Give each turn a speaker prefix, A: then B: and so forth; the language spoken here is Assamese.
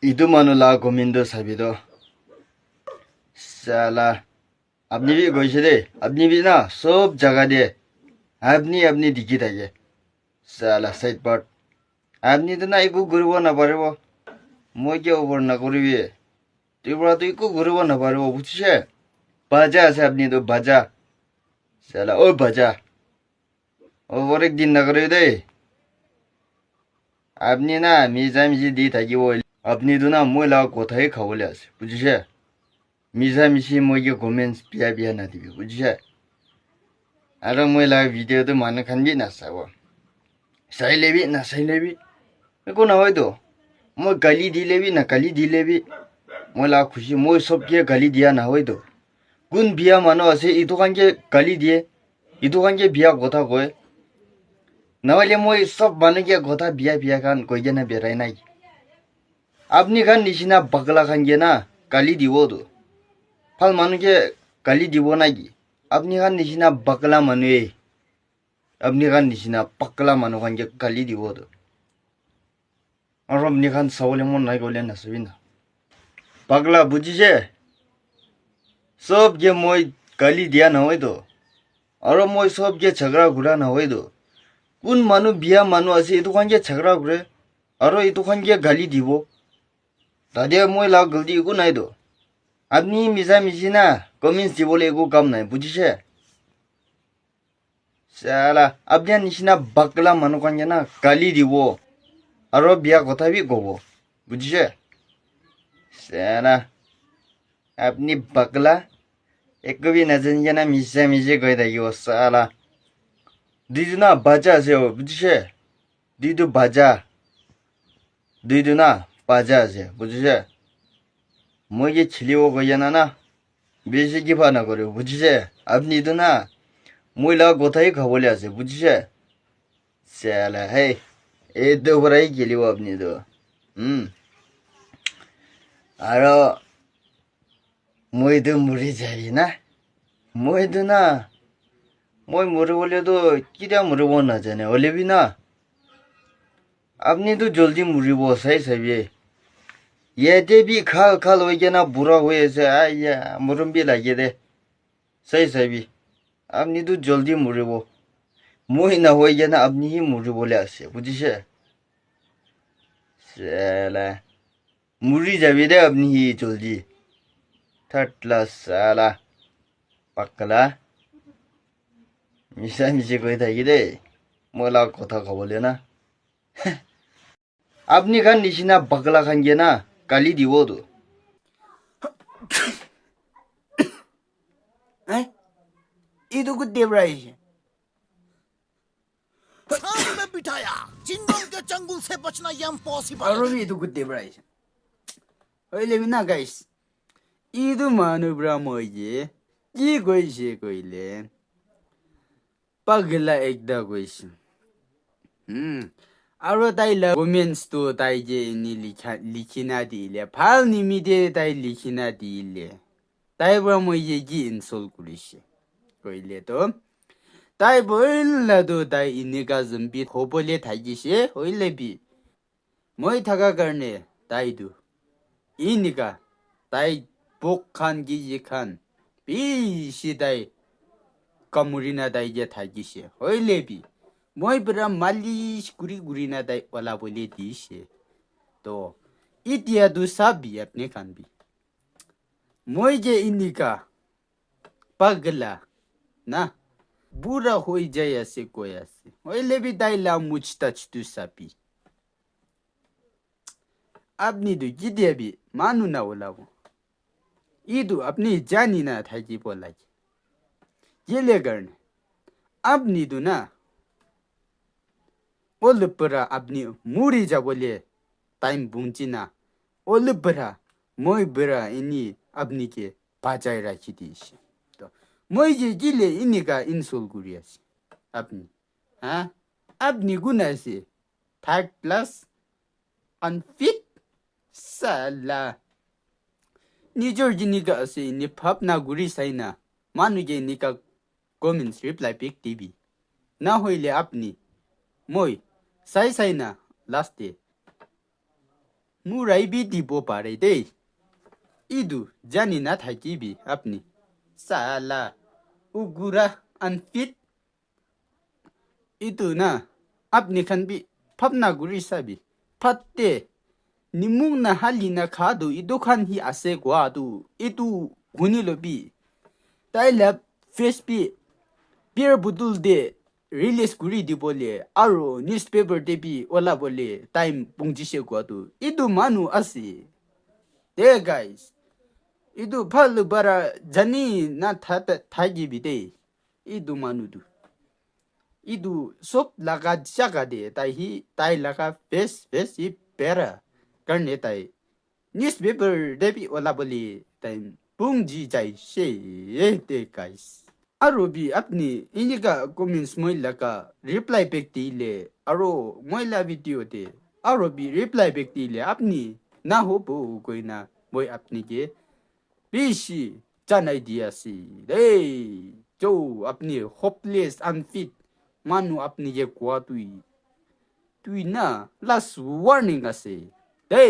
A: Itu manula gomindo sabido. Sala. Apni भी गोइसे दे अपनी भी ना सब जगह दे अपनी अपनी दिखी থাকে साला साइड पार्ट আপনি তো না একো ঘুরিব নাপারিব মই কিয় ওপৰ নকৰিবি তোৰ পৰা তো একো ঘুৰিব নাপাৰিব বুজিছে বাজা আছে আপনি তো বাজা साला ও বাজা ওপৰ একদিন নকৰিবি দেই আপনি না মিজা মিজি দি থাকিব আপনি তো না মই লগা কথাই খাবলৈ আছে বুজিছে মিজা মিছি মই কি কমেন্টছ বিয়া বিয়া নাদিবি বুজিছে আৰু মই লগা ভিডিঅ'টো মানুহ খান বি নাচাব চাই লেবি নাচাই লেবি একো নহয়তো মই গালি দিলেবি না গালি দিলেবি মই লগা খুচি মই চবকে গালি দিয়া নহয়তো কোন বিয়া মানুহ আছে ইটো খানকে গালি দিয়ে ইটো খানকে বিয়া কথা কয় নহ'লে মই চব মানুহকে কথা বিয়া বিয়া খান কৈ কেনে বেৰাই নাই আপনি খান নিচিনা পাগলা খানকে না গালি দিবতো ভাল মানুহকে গালি দিব নাকি আপনি খান নিচিনা পাগলা মানুহে আপনি খান নিচিনা পাগলা মানুহ খানকে গালি দিবতো আৰু আপনি খান চাবলৈ মন নাই গ'লে নাচাবি না পাগলা বুজিছে চবকে মই গালি দিয়া নহয়তো আৰু মই চবকে ঝগড়া ঘূৰা নহয়তো কোন মানুহ বিয়া মানুহ আছে এইটো খানকে ঝগড়া ঘূৰে আৰু এইটো খানকে গালি দিব তাতে মই লাগ গলতি একো নাইতো আপনি মিছা মিছি না কমেন্টছ দিবলৈ একো কাম নাই বুজিছে সালা আপনার নিচিনা বাকলা মানুহ খানকে না গালি দিব আৰু বিয়া কথা বি ক'ব বুজিছে সালা আপনি বাকলা একো বি নাজানিকে না মিছা মিছি কৈ থাকিব সালা দুইটো না বাজা আছে বুজিছে দুইটো বাজা দুইটো না বাজা আছে বুজিছে মই কি খেলিব কৈ জানা না বেছি কিবা নকৰিব বুজিছে আপনিতো না মই লগা কথাই খাবলৈ আছে বুজিছে সালা হেই এইটো পৰাই খেলিব আপনিতো আৰু মইতো মৰি যাবি না মইতো না মই মৰিবলৈতো কেতিয়া মৰিব নাজানে হ'লেবি না আপনিতো জলদি মৰিব চাই চাবি ইয়াতে বি খাল খাল হৈ কেনে বুঢ়া হৈ আছে আইয়া মৰম বি লাগে দে চাই চাবি আপনিতো জলদি মৰিব মই নহৈ কেনে আপনিহি মৰিবলৈ আছে বুজিছে সালা মৰি যাবি দে আপনিহি জলদি থাটলা সালা পাগলা মিছা মিছি কৈ থাকি দেই মই লাগ কথা ক'বলৈ না আপনি খান নিচিনা পাগলা খানকে না গালি দিবতো
B: Itu gede bray.
C: छान में बिठाया चिंगम के चंगुल से बचना ये impossible
B: Arobi itu gede bray. Oi lebi na guys. Itu manu bramoye. Ji koise koile. Pagla ekda koise. Aro tai la comments to tai je ni likhina dile. Phal ni mide tai likhina dile. Tai bramoye ji insult kurise. Koile to. তাই বললা তো তাই ইনেকা জম্পি হবলে থাকিছে হইলেবি মই থাকা কাৰণে তাইতো ইনিকা তাই পোক খান গিজি খান পিছি তাই কামুৰিনা তাই যে থাকিছে হইলেবি মই পুৰা মালিশ গুৰি গুৰিনা তাই ওলাবলৈ দিছে তো এতিয়াতো চাবি আপনি খানবি মই যে ইনিকা পাগলা না বুঢ়া হৈ যাই আছে কৈ আছে হইলেবি তাই লা মুচতাচ তু চাবি আপনি তো কি দেবি মানু না ওলাব ইদু আপনি জানি না থাকিব লাগে গেলে কাৰণে আপনি তো না অলপৰা আপনি মৰি যাবলে টাইম বুঞ্চি না অলপৰা মই বৰা এনি আপনিকে বাজাই ৰাখি দিছে মই যে গিলে ইনিকা ইনসল করি আছি আপনি হ্যাঁ আপনি গুণ আছে থার্ড প্লাস আনফিট সালা নিজের জিনিকা আছে ইনি ভাবনা গুড়ি চাই না মানুষকে নিকা কমেন্টস রিপ্লাই পিক দিবি না হইলে আপনি মই চাই চাই না লাস্টে मुराई भी डिपो पारे दे इदु जानी ना था की भी अपनी साला उगुरा अनफिट इदु ना अपनी खन भी फपना गुरी साबी फत्ते निमुंग ना हाली ना खादु इदु खान ही आसे ग्वा दु इदु गुनी लो भी ताई लैब फेस भी बियर बुदुल दे रिलीज गुरी दी बोले आरो न्यूज़पेपर दे भी ओला बोले टाइम पुंजी से ग्वा दु इदु मानु आसी दे गाइस इदु फालु बारा जानी ना थागी भी दे इदु मानु दु इदु सोप लगा जगा दे ताई लगा फेस ही पेरा करने ताई न्यूज़पेपर दे भी ओला बोले टाइम पुंजी जाई से दे गाइस आरो भी अपनी इनका कमेंट्स मोइला का रिप्लाई बैक दिले आरो मोइला वीडियो दे आरो भी रिप्लाई बैक दिले अपनी ना हो बो कोई ना मोइ अपनी के बीसी जानाई दिया सी दे जो अपनी होपलेस अनफिट मानु अपनी ये क्वा तुई ना लास्ट वार्निंग आसे दे